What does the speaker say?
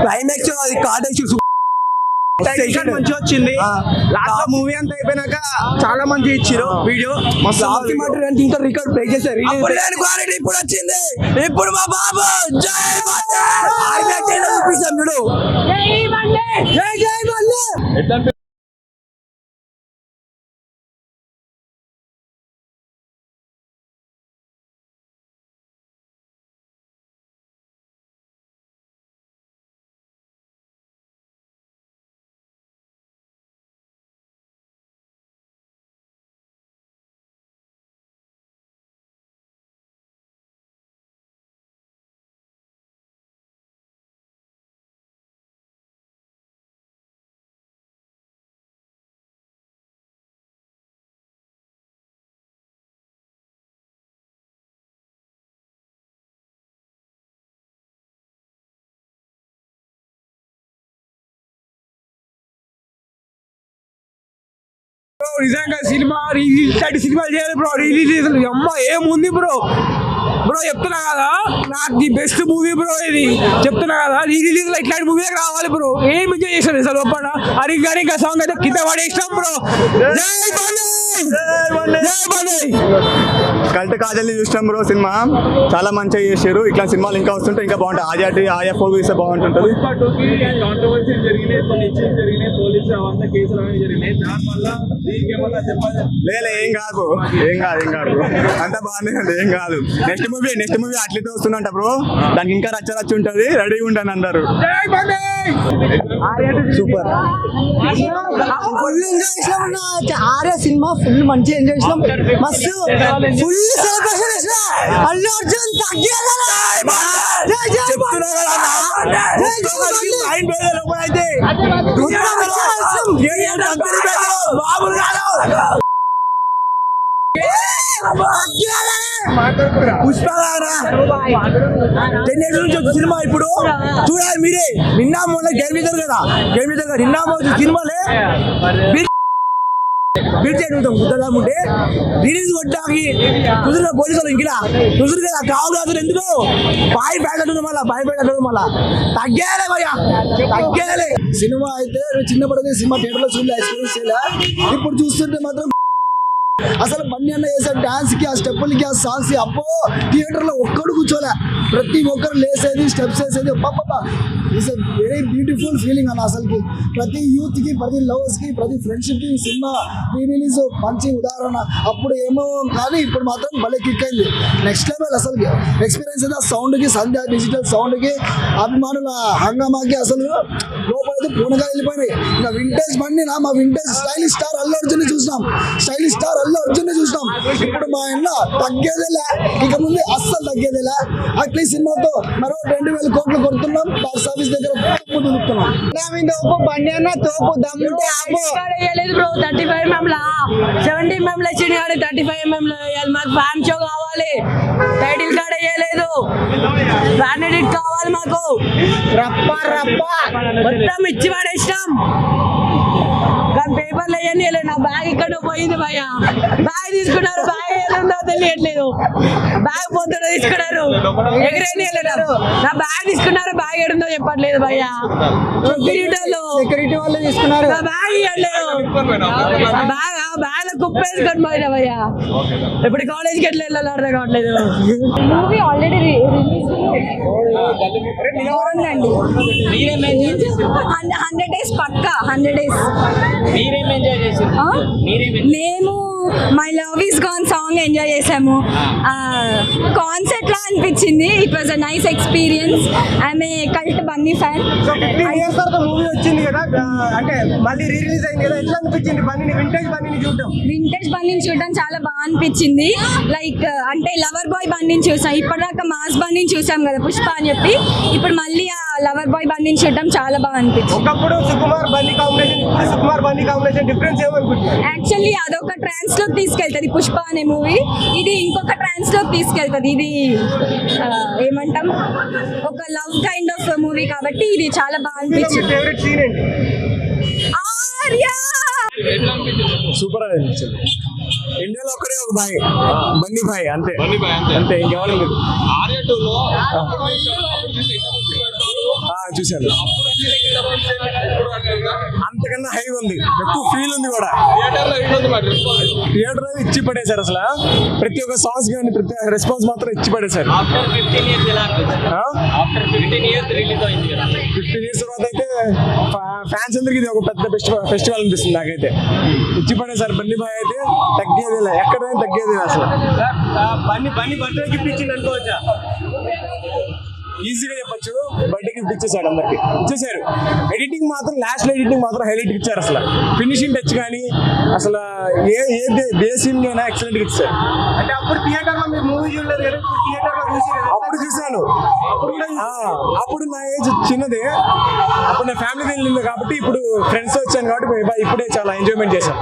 Climax అది కాటేసి మంచిగా వచ్చింది. లాస్ట్ మూవీ అంతా అయిపోయినాక చాలా మంచి ఇచ్చారు వీడియో. ఇంకా రికార్డ్ బ్రేక్ చేశారు. ఇప్పుడు వచ్చింది. ఇప్పుడు మా బాబు చూపిస్తాం చూడు. నిజంగా సినిమా రిలీజ్ సినిమాలు చేయాలి బ్రో. రిలీజ్ అమ్మ ఏముంది బ్రో. బ్రో చెప్తున్నా కదా, నాకు ది బెస్ట్ మూవీ బ్రో ఇది. చెప్తున్నా కదా, రిలీజ్ లో ఇట్లాంటి మూవీ రావాలి బ్రో. ఏం ఎంజాయ్ చేశారు అసలు ఒప్పడ హరి గారి ఇంకా సాంగ్ అయితే కింద పడేసినాం బ్రో. కల్ట్ కాజల్ని చూసినాం బ్రో. సినిమా చాలా మంచిగా చేశారు. ఇట్లా సినిమాలు ఇంకా వస్తుంటే ఇంకా బాగుంటాయి. ఆజాటి ఆయా ఫోర్ ఇస్తే బాగుంటుంటది. ఏం కాదు అంతా బాగానే ఉంది. ఏం కాదు. నెక్స్ట్ మూవీ అట్లయితే వస్తుందంట బ్రో. దానికి ఇంకా రచ్చ ఉంటది. రెడీగా ఉంటాను అందరు. సూపర్ ఫుల్ ఎంజాయ్ చేసినాం. ఆర్య సినిమా ఫుల్ మంచిగా ఎంజాయ్ చేసినాం. మస్తు ఫుల్ సెలబ్రేషన్ చేసిన. అల్లు అర్జున్ సినిమా ఇప్పుడు చూడాలి మీరే. నిన్న మొన్న గేమ్ చేశారు కదా, నిన్న సినిమాలే ఉంటే రిలీజ్ కొట్టాకి కుదిరిన పోలీసులు ఇంకిలా కుదురు కదా కావు కాదు. ఎందుకు బాయ్ బ్యాగ్ మళ్ళా తగ్గేయాలి భయ్యా, తగ్గేయాలి. సినిమా అయితే చిన్నప్పటికీ సినిమా థియేటర్ లో చూడలే, ఎక్స్పీరియన్స్ చేయలే. ఇప్పుడు చూస్తుంటే మాత్రం అసలు బన్నీ అన్న చేసే డాన్స్ కి, ఆ స్టెప్పులకి, ఆ సాంగ్స్ కి అబ్బో థియేటర్ లో ఒక్కడు కూర్చోలే. ప్రతి ఒక్కరు లేసేది, స్టెప్స్ వేసేది. It's a very beautiful feeling అన్న. అసలుకి ప్రతి యూత్ కి, ప్రతి లవర్స్ కి, ప్రతి ఫ్రెండ్షిప్ కి సినిమా రీ రిలీజ్ మంచి ఉదాహరణ. అప్పుడు ఏమో కానీ ఇప్పుడు మాత్రం భలే కిక్ అయింది. నెక్స్ట్ లెవెల్ అసలు ఎక్స్పీరియన్స్ అయితే. ఆ సౌండ్ కి, సంధ్య డిజిటల్ సౌండ్ కి, అభిమానుల హంగామాకి అసలు లోపలైతే పూనగా వెళ్ళిపోయినాయి. ఇంకా వింటేజ్ బండి మా vintage stylish star Allu Arjun చూసినాం. చూసినాం. ఇప్పుడు మా అన్న తగ్గేదేలే, ఇక ముందు అస్సలు తగ్గేదేలే. అట్లీ సినిమాతో మరో 2000 కోట్లు కొడుతున్నాం. బాక్స్ ఆఫీస్ దగ్గర బండి అన్న తోపు దమ్ముంటే 35 mm 70 mm వచ్చింది కానీ 35 mm మాకు ఫ్యాన్ షో కావాలి. టైటిల్ కార్డ్ వేయలేదు, ఫ్యాన్ ఎడిట్ కావాలి మాకు. రప్ప మొత్తం ఇచ్చి పడేసినాం. కానీ పేపర్లు అయ్యని నా బ్యాగ్ ఇక్కడ పోయింది భయ్యా. బ్యాగ్ తీసుకున్నారు, బ్యాగ్ ఏదో తెలియట్లేదు. బ్యాగ్ పొద్దున తీసుకున్నారు, ఎగరేని నా బ్యాగ్ తీసుకున్నారు, బ్యాగ్ ఏడుందో చెప్పట్లేదు భయ్యా. సెక్యూరిటీ వాళ్ళు తీసుకున్నారు, నా బ్యాగ్ ఇవ్వలేదు. బ్యాగ్ లో కుప్పేసుకొని పోయినా భయ్యా. ఇప్పుడు కాలేజ్కి ఎట్లా వెళ్ళాలి అర్థం కావట్లేదు. మూవీ ఆల్రెడీ రిలీజ్ 100 days పక్కా 100 days. మేము my love is gone song enjoy చేసాము. కాన్సర్ట్ లా అనిపించింది. It was a nice experience. I'm a cult Bunny fan. Movie వచ్చింది కదా, అంటే మళ్ళీ రిలీజ్ అయింది కదా, ఎట్లా అనిపించింది బన్నీని? వింటేజ్ బన్నీని చూడడం చాలా బాగా అనిపించింది. లైక్ అంటే లవర్ బాయ్ బన్నీని చూసాం. ఇప్పటిదాకా మాస్ బన్నీని చూసాం కదా పుష్ప అని చెప్పి. ఇప్పుడు మళ్ళీ ఆ లవర్ బాయ్ బన్నీని చూడడం చాలా బాగా అనిపించింది. ఒకప్పుడు సుకుమార్ బన్నీ కాంబినేషన్ డిఫరెన్స్ ఏమనుకుంటున్నారు? యాక్చువల్లీ అదొక ట్రాన్స్ లోకి తీసుకెళ్తుంది పుష్ప అనే మూవీ. ఇది ఇంకొక ట్రాన్స్ లోకి తీసుకెళ్తుంది. ఇది ఏమంటాం, ఒక లవ్ కైండ్ ఆఫ్ మూవీ కాబట్టి ఇది చాలా బాగా అనిపించింది. సూపర్ అనిపించింది. ఇండియాలో ఒక్కడే ఒక బాయ్, బన్నీ బాయ్, అంతే ఇంకెవరు చూశాను. అంతకన్నా హై ఉంది, ఎక్కువ ఫీల్ ఉంది కూడా. థియేటర్ ఇచ్చి పడేశారు అసలు. ప్రతి ఒక్క సాంగ్స్ కానీ ప్రతి రెస్పాన్స్ మాత్రం ఇచ్చి పడేశారు. 15 years రిలీజ్ అయింది కదా. 15 years తర్వాత అయితే ఫ్యాన్స్ అందరికి ఇది ఒక పెద్ద ఫెస్టివల్ అనిపిస్తుంది నాకైతే. ఇచ్చి పడేశారు. బన్నీ బాయ్ అయితే తగ్గేది లేదు, ఎక్కడైనా తగ్గేది లేదు అసలు. బన్నీ బర్త్డే గిఫ్ట్ ఇచ్చింది అనుకోవచ్చా? ఈజీగా చెప్పొచ్చు, బర్త్డే గిఫ్ట్ ఇచ్చేసాడు, అందరికి ఇచ్చేసారు. ఎడిటింగ్ మాత్రం లాస్ట్ లో ఎడిటింగ్ మాత్రం హైలైట్ ఇచ్చారు. అసలు ఫినిషింగ్ టచ్ కానీ అసలు ఏ సీన్ అయినా ఎక్సలెంట్ గా ఇచ్చారు. అంటే అప్పుడు థియేటర్ లో మీరు మూవీ చూడలేదు కదా, ఇప్పుడు థియేటర్ లో చూసి అప్పుడు చూశాను. అప్పుడు నా ఏజ్ చిన్నదే, అప్పుడు నా ఫ్యామిలీ వెళ్ళింది కాబట్టి, ఇప్పుడు ఫ్రెండ్స్ వచ్చాను కాబట్టి ఇప్పుడే చాలా ఎంజాయ్మెంట్ చేశాను.